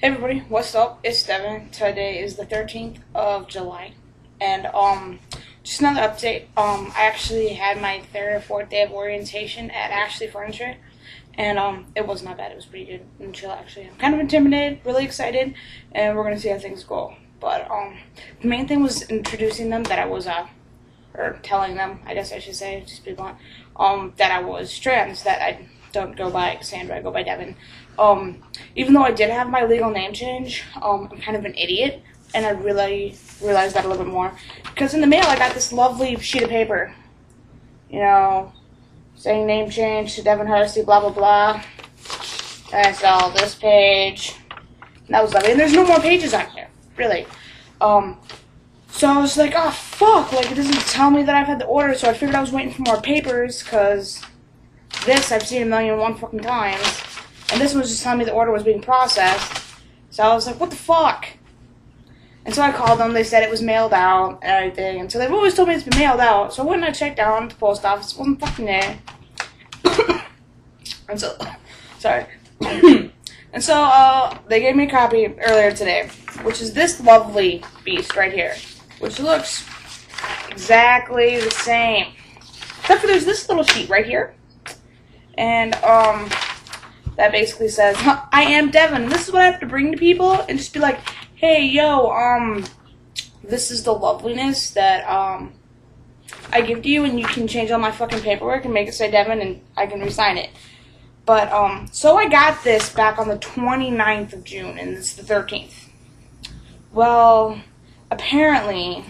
Hey everybody, what's up? It's Devin. Today is the 13th of July, and just another update. I actually had my third or fourth day of orientation at Ashley Furniture, and it was not bad. It was pretty good and chill actually. I'm kind of intimidated, really excited, and we're gonna see how things go. But the main thing was introducing them that I was or telling them, I guess I should say, just be blunt, that I was trans, that I don't go by Cassandra, I go by Devin. Even though I did have my legal name change, I'm kind of an idiot, and I really realized that a little bit more. Because in the mail, I got this lovely sheet of paper, you know, saying name change to Devin Hersey, blah, blah, blah. And I saw this page, and that was lovely. And there's no more pages on here, really. So I was like, oh, fuck, like, it doesn't tell me that I've had the order, so I figured I was waiting for more papers, because this I've seen 1,000,001 fucking times, and this was just telling me the order was being processed. So I was like, what the fuck? And so I called them. They said it was mailed out and everything. And so they've always told me it's been mailed out. So I went and I checked down at the post office. It wasn't fucking there. And so, sorry. And so they gave me a copy earlier today, which is this lovely beast right here, which looks exactly the same, except for there's this little sheet right here. And that basically says, I am Devin. This is what I have to bring to people, and just be like, hey, yo, this is the loveliness that I give to you, and you can change all my fucking paperwork and make it say Devin, and I can re-sign it. But so I got this back on the 29th of June, and it's the 13th. Well, apparently,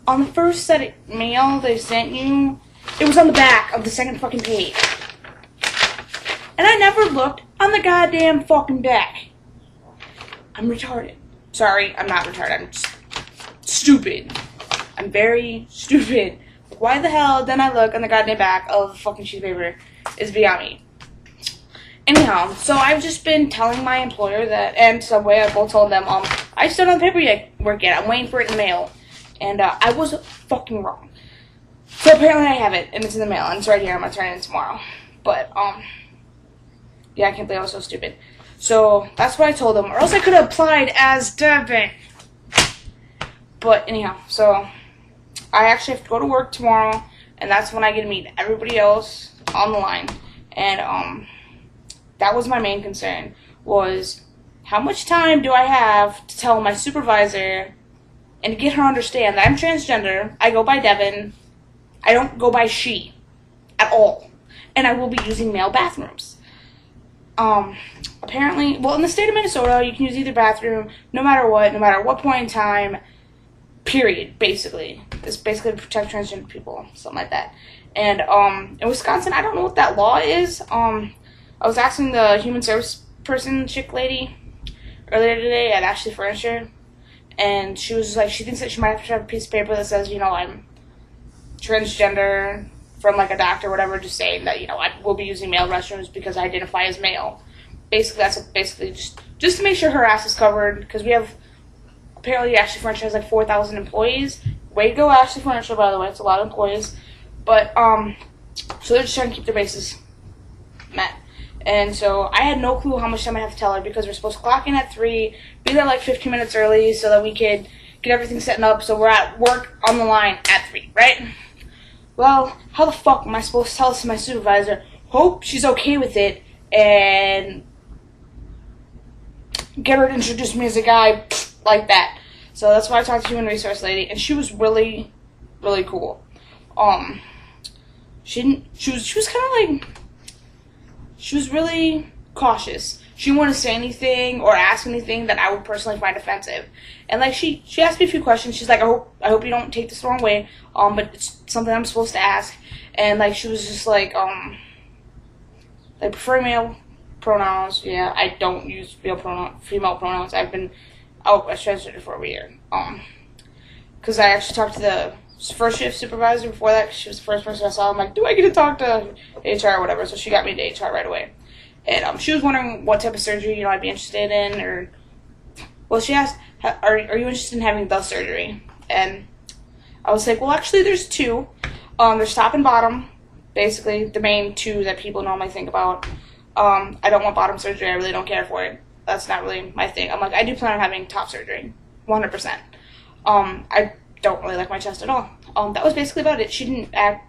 on the first set of mail they sent you, it was on the back of the second fucking page. And I never looked on the goddamn fucking back. I'm retarded. Sorry, I'm not retarded. I'm just stupid. I'm very stupid. Why the hell didn't I look on the goddamn back of the fucking sheet of paper? Is beyond me. Anyhow, so I've just been telling my employer that, and Subway, I both told them, I still don't have paperwork yet. I'm waiting for it in the mail. And I was fucking wrong. So apparently I have it, and it's in the mail, and it's right here. I'm gonna turn it in tomorrow. But, yeah, I can't believe I was so stupid. So, that's what I told them. Or else I could have applied as Devin. But, anyhow, so I actually have to go to work tomorrow. And that's when I get to meet everybody else on the line. And, that was my main concern. Was, how much time do I have to tell my supervisor and to get her to understand that I'm transgender. I go by Devin. I don't go by she. At all. And I will be using male bathrooms. Apparently, well, in the state of Minnesota, you can use either bathroom, no matter what point in time, period, basically. It's basically to protect transgender people, something like that. And, in Wisconsin, I don't know what that law is. I was asking the human service person, chick lady, earlier today at Ashley Furniture, and she was like, she thinks that she might have to have a piece of paper that says, you know, I'm transgender, from like a doctor or whatever, just saying that, you know, I will be using male restrooms because I identify as male. Basically, that's basically just to make sure her ass is covered, because we have, apparently Ashley Furniture has like 4,000 employees. Way to go, Ashley Furniture, by the way. It's a lot of employees. But, so they're just trying to keep their bases met. And so I had no clue how much time I have to tell her, because we're supposed to clock in at 3, be there like 15 minutes early so that we could get everything set up so we're at work on the line at 3, right? Well, how the fuck am I supposed to tell this to my supervisor? Hope she's okay with it, and get her to introduce me as a guy like that. So that's why I talked to human resource lady, and she was really, really cool. She was kind of like, she was really cautious. She didn't want to say anything or ask anything that I would personally find offensive. And like she asked me a few questions. She's like, I hope you don't take this the wrong way. But it's something I'm supposed to ask. And like she was just like, I prefer male pronouns. Yeah, I don't use female pronouns. I've been out as transgender for a year. Because I actually talked to the first shift supervisor before that. 'Cause she was the first person I saw. I'm like, do I get to talk to HR or whatever? So she got me to HR right away. And she was wondering what type of surgery, you know, I'd be interested in, or, well, she asked, are you interested in having the surgery? And I was like, well, actually, there's 2. There's top and bottom, basically, the main 2 that people normally think about. I don't want bottom surgery, I really don't care for it. that's not really my thing. I'm like, I do plan on having top surgery, 100%. I don't really like my chest at all. That was basically about it. She didn't act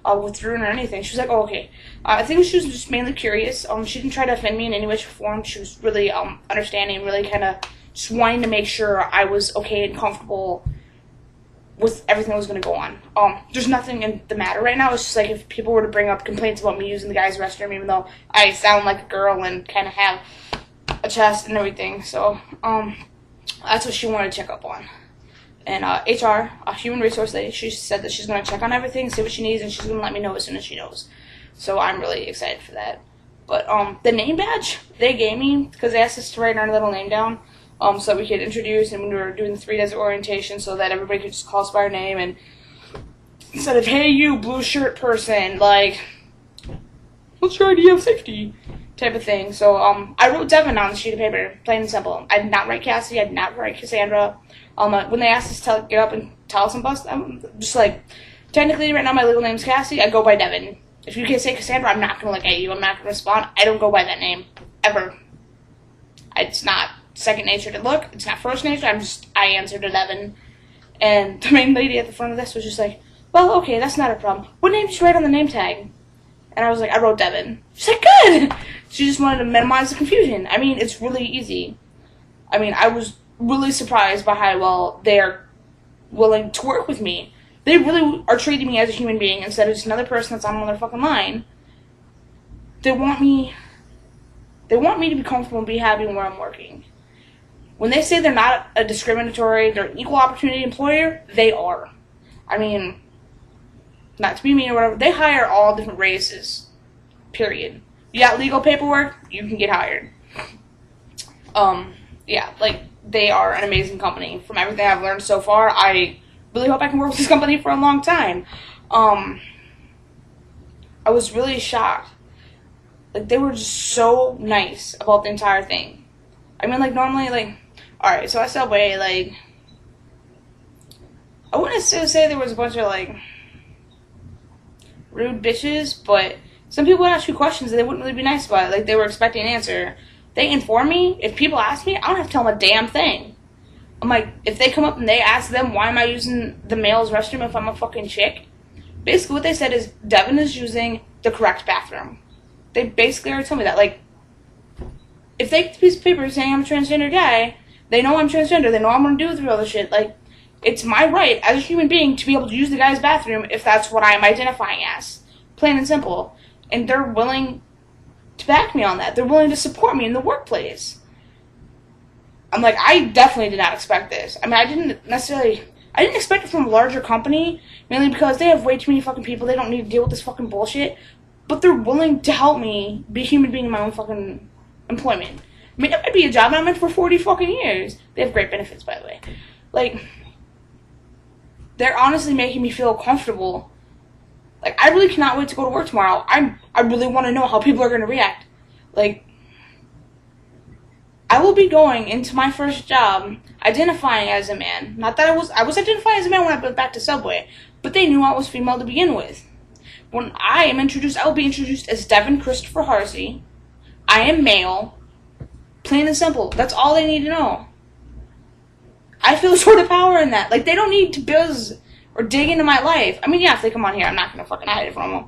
withdrawing or anything. She was like, oh, okay. I think she was just mainly curious. She didn't try to offend me in any way, shape, or form. She was really understanding, really kind of just wanting to make sure I was okay and comfortable with everything that was going to go on. There's nothing in the matter right now. It's just like if people were to bring up complaints about me using the guy's restroom, even though I sound like a girl and kind of have a chest and everything. So that's what she wanted to check up on. And HR, a human resource lady, she said that she's going to check on everything, see what she needs, and she's going to let me know as soon as she knows. So I'm really excited for that. But the name badge they gave me, because they asked us to write our little name down, so that we could introduce, and we were doing the 3 days of orientation, so that everybody could just call us by our name, and instead of, hey, you blue shirt person, like, what's your idea of safety? Type of thing. So I wrote Devin on the sheet of paper, plain and simple. I did not write Cassie, I did not write Cassandra. When they asked us to get up and tell us some bus, I'm just like, technically right now my legal name is Cassie, I go by Devin. If you can say Cassandra, I'm not going to look at you, I'm not going to respond. I don't go by that name, ever. It's not second nature to look, it's not first nature, I answer to Devin. And the main lady at the front of this was just like, well, okay, that's not a problem. What name did you write on the name tag? And I was like, I wrote Devin. She's like, good! She just wanted to minimize the confusion. I mean, it's really easy. I mean, I was really surprised by how well they're willing to work with me. They really are treating me as a human being instead of just another person that's on another fucking line. They want me to be comfortable and be happy where I'm working. When they say they're not a discriminatory, they're an equal opportunity employer, they are. I mean, not to be mean or whatever, they hire all different races. Period. You got legal paperwork, you can get hired. Yeah, like, they are an amazing company. From everything I've learned so far, I really hope I can work with this company for a long time. I was really shocked. Like, they were just so nice about the entire thing. I mean, like, normally, like, alright, so at Subway, like, I wouldn't say there was a bunch of, like, rude bitches, but some people would ask you questions and they wouldn't really be nice about it. Like, they were expecting an answer. They inform me. If people ask me, I don't have to tell them a damn thing. I'm like, if they come up and they ask them, why am I using the male's restroom if I'm a fucking chick? Basically what they said is, Devin is using the correct bathroom. They basically already told me that. Like, if they get the piece of paper saying I'm a transgender guy, they know I'm transgender. They know I'm going to do through all this shit. Like, it's my right as a human being to be able to use the guy's bathroom if that's what I'm identifying as. Plain and simple. And they're willing to back me on that. They're willing to support me in the workplace. I'm like, I definitely did not expect this. I mean, I didn't expect it from a larger company, mainly because they have way too many fucking people. They don't need to deal with this fucking bullshit. But they're willing to help me be a human being in my own fucking employment. I mean, it might be a job I'm in for 40 fucking years. They have great benefits, by the way. Like, they're honestly making me feel comfortable. Like, I really cannot wait to go to work tomorrow. I really want to know how people are going to react. Like, I will be going into my first job identifying as a man. Not that I was identifying as a man when I went back to Subway, but they knew I was female to begin with. When I am introduced, I will be introduced as Devin Christopher Harsey. I am male. Plain and simple. That's all they need to know. I feel sort of power in that. Like, they don't need to buzz or dig into my life. I mean, yeah, if they come on here, I'm not going to fucking hide it from them.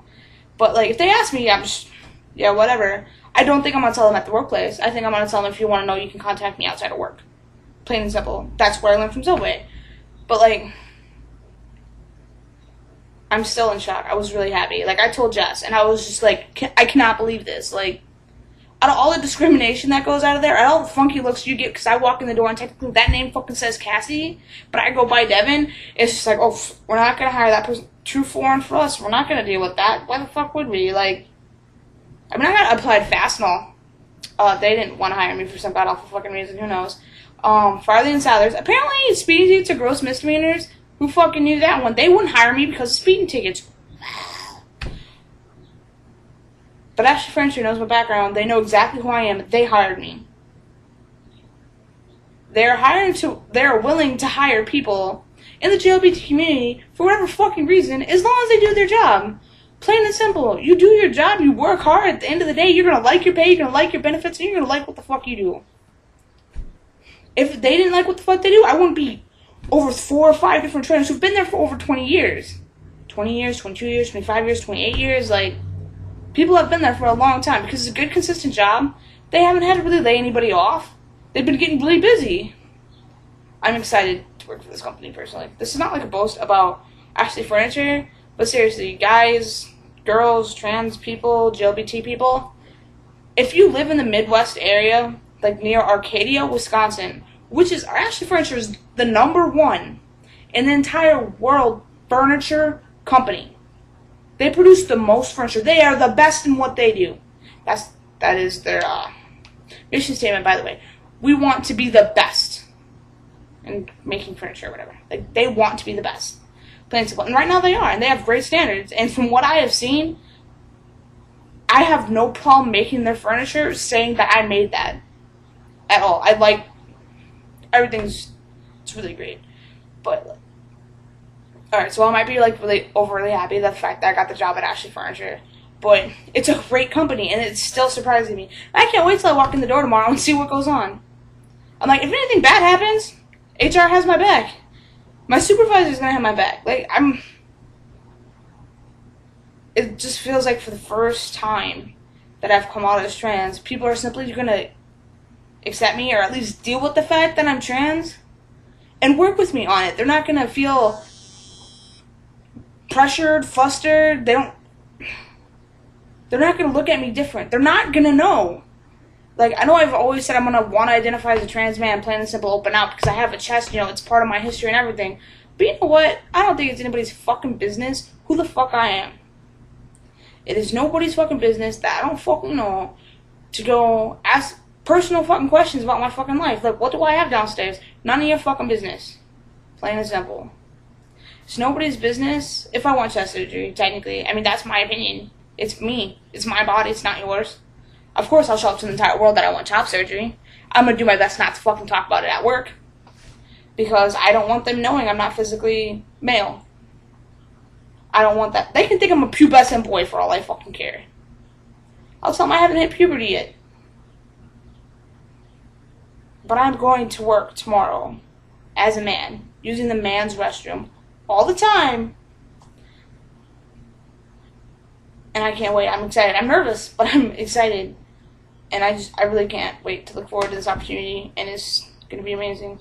But, like, if they ask me, I'm just, yeah, whatever. I don't think I'm going to tell them at the workplace. I think I'm going to tell them, if you want to know, you can contact me outside of work. Plain and simple. That's where I learned from Subway. But, like, I'm still in shock. I was really happy. Like, I told Jess, and I was just like, I cannot believe this. Like, out of all the discrimination that goes out of there, out of all the funky looks you get, because I walk in the door and technically that name fucking says Cassie, but I go by Devin, it's just like, oh, we're not going to hire that person. Too foreign for us. We're not going to deal with that. Why the fuck would we? Like, I mean, I got applied Fastenal. They didn't want to hire me for some god awful fucking reason. Who knows? Farley and Southers. Apparently, speeding tickets are gross misdemeanors. Who fucking knew that one? They wouldn't hire me because of speeding tickets. But Ashley French, who knows my background, they know exactly who I am. They hired me. They're willing to hire people in the LGBT community for whatever fucking reason, as long as they do their job. Plain and simple. You do your job, you work hard, at the end of the day, you're gonna like your pay, you're gonna like your benefits, and you're gonna like what the fuck you do. If they didn't like what the fuck they do, I wouldn't be over 4 or 5 different trainers who've been there for over 20 years. 20 years, 22 years, 25 years, 28 years. Like, people have been there for a long time because it's a good, consistent job. They haven't had to really lay anybody off. They've been getting really busy. I'm excited to work for this company, personally. This is not like a boast about Ashley Furniture, but seriously, guys, girls, trans people, LGBT people, if you live in the Midwest area, like near Arcadia, Wisconsin, which is, Ashley Furniture is the #1 in the entire world furniture company. They produce the most furniture. They are the best in what they do. That is their mission statement, by the way. We want to be the best in making furniture or whatever. Like, they want to be the best. Plain and simple. And right now they are, and they have great standards. And from what I have seen, I have no problem making their furniture, saying that I made that at all. I like everything's, it's really great. But alright, so I might be like really overly happy the fact that I got the job at Ashley Furniture, but it's a great company and it's still surprising me. I can't wait till I walk in the door tomorrow and see what goes on. I'm like, if anything bad happens, HR has my back. My supervisor's gonna have my back. Like, it just feels like for the first time that I've come out as trans, people are simply gonna accept me, or at least deal with the fact that I'm trans and work with me on it. They're not gonna feel pressured, flustered. They're not gonna look at me different. They're not gonna know. Like, I know I've always said I'm gonna want to identify as a trans man, plain and simple, open out, because I have a chest, you know, it's part of my history and everything. But you know what? I don't think it's anybody's fucking business who the fuck I am. It is nobody's fucking business that I don't fucking know to go ask personal fucking questions about my fucking life. Like, what do I have downstairs? None of your fucking business. Plain and simple. It's nobody's business if I want chest surgery, technically. I mean, that's my opinion. It's me. It's my body. It's not yours. Of course, I'll show up to the entire world that I want top surgery. I'm going to do my best not to fucking talk about it at work, because I don't want them knowing I'm not physically male. I don't want that. They can think I'm a pubescent boy for all I fucking care. I'll tell them I haven't hit puberty yet. But I'm going to work tomorrow as a man, using the man's restroom all the time. And I can't wait. I'm excited. I'm nervous, but I'm excited. And I really can't wait to look forward to this opportunity, and it's going to be amazing.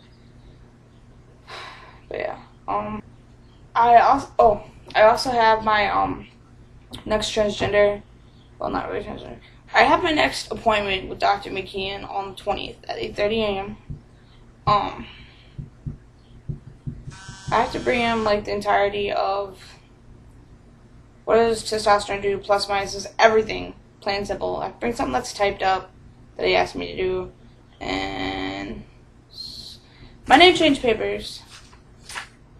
But yeah. I also have my next transgender, well, not really transgender. I have my next appointment with Dr. McKeon on the 20th at 8:30 a.m. I have to bring him like the entirety of what does testosterone do, plus minuses, everything, plain and simple. I bring something that's typed up that he asked me to do, and my name change papers.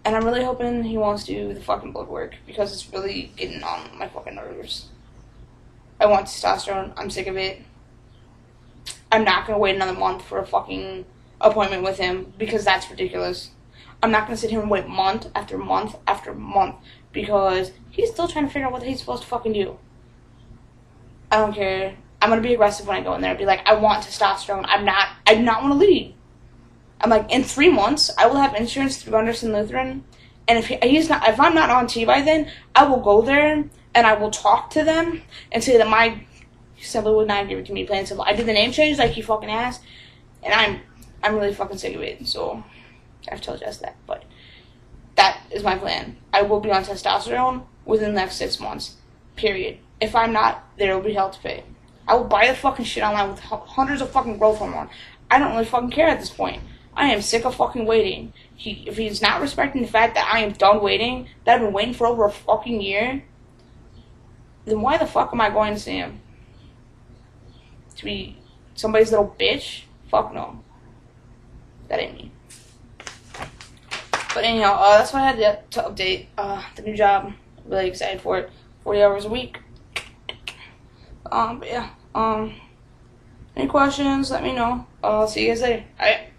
And I'm really hoping he wants to do the fucking blood work, because it's really getting on my fucking nerves. I want testosterone. I'm sick of it. I'm not going to wait another month for a fucking appointment with him, because that's ridiculous. I'm not going to sit here and wait month after month after month, because he's still trying to figure out what he's supposed to fucking do. I don't care. I'm going to be aggressive when I go in there and be like, I want testosterone. I do not want to leave. I'm like, in 3 months, I will have insurance through Anderson Lutheran, and if I'm not on T by then, I will go there and I will talk to them and say that he simply would not give it to me, plain and simple. I did the name change like he fucking asked, and I'm really fucking sick of it. So I've told Jess that, but that is my plan. I will be on testosterone within the next 6 months. Period. If I'm not, there will be hell to pay. I will buy the fucking shit online with hundreds of fucking growth hormone. I don't really fucking care at this point. I am sick of fucking waiting. If he's not respecting the fact that I am done waiting, that I've been waiting for over a fucking year, then why the fuck am I going to see him? To be somebody's little bitch? Fuck no. That ain't me. But anyhow, that's what I had to update. The new job. Really excited for it. 40 hours a week. But yeah. Any questions, let me know. I'll see you guys later. Alright.